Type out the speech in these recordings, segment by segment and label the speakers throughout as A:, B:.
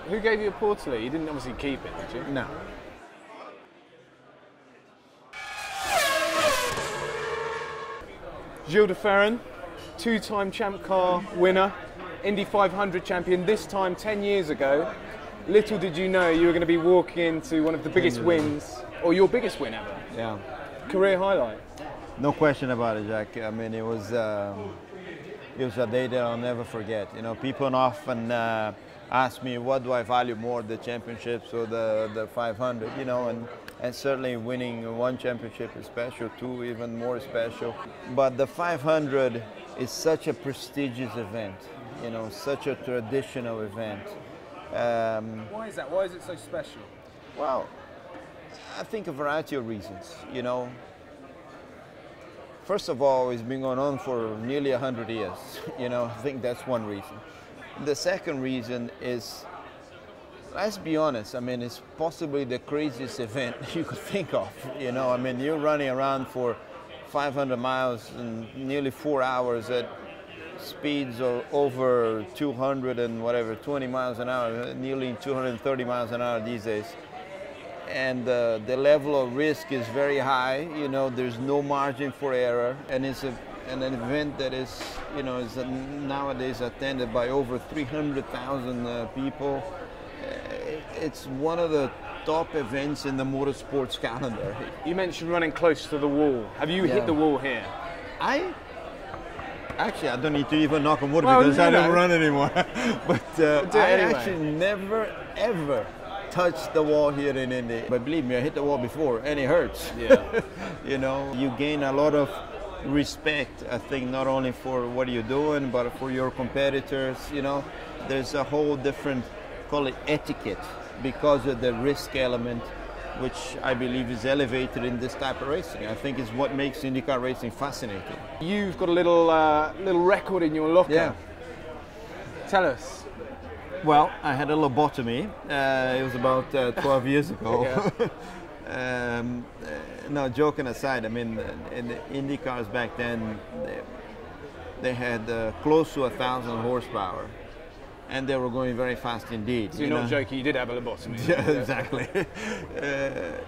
A: Who gave you a Portally? You didn't obviously keep it, did you?
B: No.
A: Gil de Ferran, two-time Champ Car winner, Indy 500 champion, this time 10 years ago. Little did you know you were going to be walking into one of the biggest wins, or your biggest win ever.
B: Yeah.
A: Career highlight.
B: No question about it, Jack. I mean, it was a day that I'll never forget. You know, people often ask me, what do I value more, the championships or the 500? You know, and certainly winning one championship is special, two even more special. But the 500 is such a prestigious event, you know, such a traditional event.
A: Why is that? Why is it so special?
B: Well, I think a variety of reasons, you know. First of all, it's been going on for nearly 100 years, you know. I think that's one reason. The second reason is, let's be honest, I mean, it's possibly the craziest event you could think of, you know. I mean, you're running around for 500 miles in nearly 4 hours at speeds of over 200 and whatever, 20 miles an hour, nearly 230 miles an hour these days. And the level of risk is very high, you know, there's no margin for error, and it's an event that is, you know, is nowadays attended by over 300,000 people. It's one of the top events in the motorsports calendar.
A: You mentioned running close to the wall. Have you hit the wall here?
B: Actually, I don't need to even knock on wood because I don't run anymore. But I actually never, ever touched the wall here in Indy. But believe me, I hit the wall before and it hurts. Yeah. You know, you gain a lot of respect, I think, not only for what you're doing, but for your competitors. You know, there's a whole different, call it etiquette, because of the risk element, which I believe is elevated in this type of racing. I think is what makes IndyCar racing fascinating.
A: You've got a little record in your locker.
B: Yeah.
A: Tell us.
B: Well, I had a lobotomy. It was about 12 years ago. No, joking aside, I mean, in the Indy cars back then, they had close to 1,000 horsepower. And they were going very fast indeed.
A: So you're not joking, you did have a lobotomy.
B: Yeah, exactly.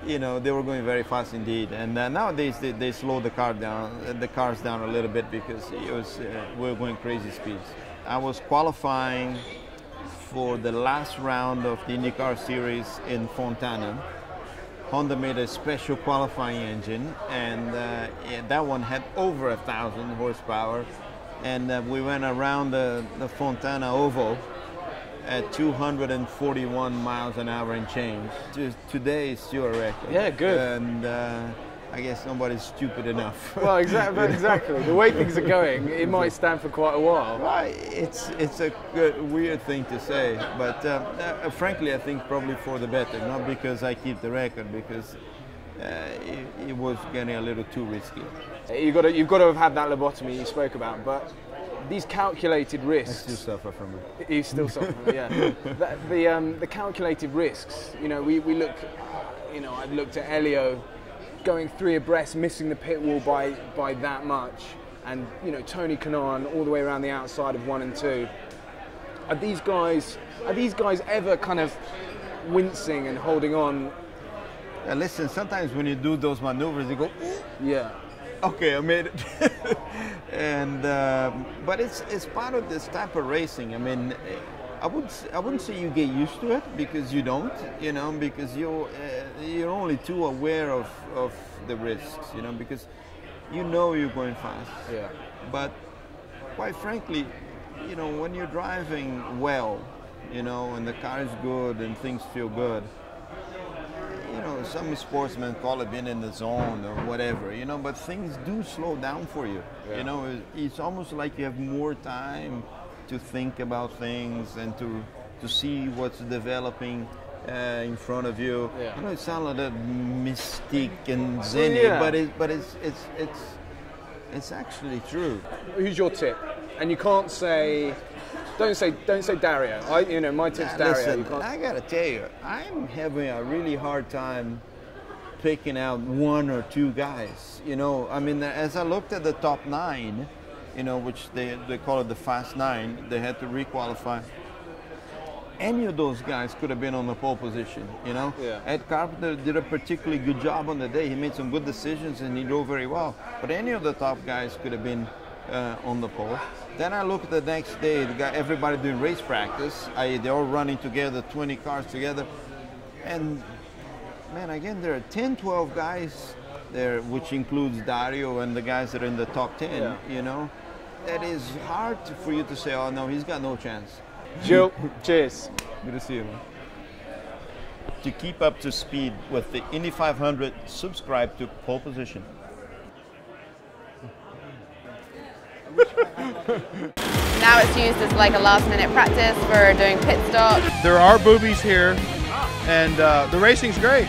B: You know, they were going very fast indeed. And nowadays they slow the cars down a little bit because it was we were going crazy speeds. I was qualifying for the last round of the IndyCar Series in Fontana. Honda made a special qualifying engine, and that one had over 1,000 horsepower. And we went around the Fontana Oval at 241 miles an hour and change. Today is still a record.
A: Yeah, good.
B: And I guess nobody's stupid enough.
A: Well, exactly. The way things are going, it might stand for quite a while.
B: Right. It's a good, weird thing to say, but frankly, I think probably for the better. Not because I keep the record, because it was getting a little too risky. You've
A: got to have had that lobotomy you spoke about, but these calculated risks.
B: I still suffer from it.
A: You still suffer from it, yeah. The calculated risks. You know, we look. You know, I've looked at Elio going 3 abreast, missing the pit wall by that much, and you know Tony Kanaan all the way around the outside of 1 and 2. Are these guys ever kind of wincing and holding on?
B: Listen, sometimes when you do those maneuvers, you go,
A: yeah.
B: Okay, I made it. And but it's part of this type of racing. I mean, I wouldn't say you get used to it, because you don't, you know, because you're only too aware of the risks, you know, because you know you're going fast.
A: Yeah.
B: But quite frankly, you know, when you're driving well, you know, and the car is good and things feel good, you know, some sportsmen call it being in the zone or whatever, you know, but things do slow down for you. Yeah. You know, it's almost like you have more time to think about things and to see what's developing in front of you. Yeah. I know it sounds like that mystique and zen, but it's actually true.
A: Who's your tip? And you can't say. Don't say Dario. You know, my tip's Dario.
B: Listen, I gotta tell you, I'm having a really hard time picking out 1 or 2 guys. You know, I mean, as I looked at the top 9, you know, which they call it the Fast 9, they had to requalify. any of those guys could have been on the pole position, you know?
A: Yeah.
B: Ed Carpenter did a particularly good job on the day. He made some good decisions and he drove very well. But any of the top guys could have been on the pole. Then I look at the next day, everybody doing race practice. They're all running together, 20 cars together. And man, again, there are 10, 12 guys there, which includes Dario and the guys that are in the top 10, you know? That is hard for you to say, oh no, he's got no chance.
A: Gil, cheers.
B: Good to see you, man. To keep up to speed with the Indy 500, subscribe to Pole Position.
C: Now it's used as like a last-minute practice for doing pit stops.
D: There are boobies here, and the racing's great.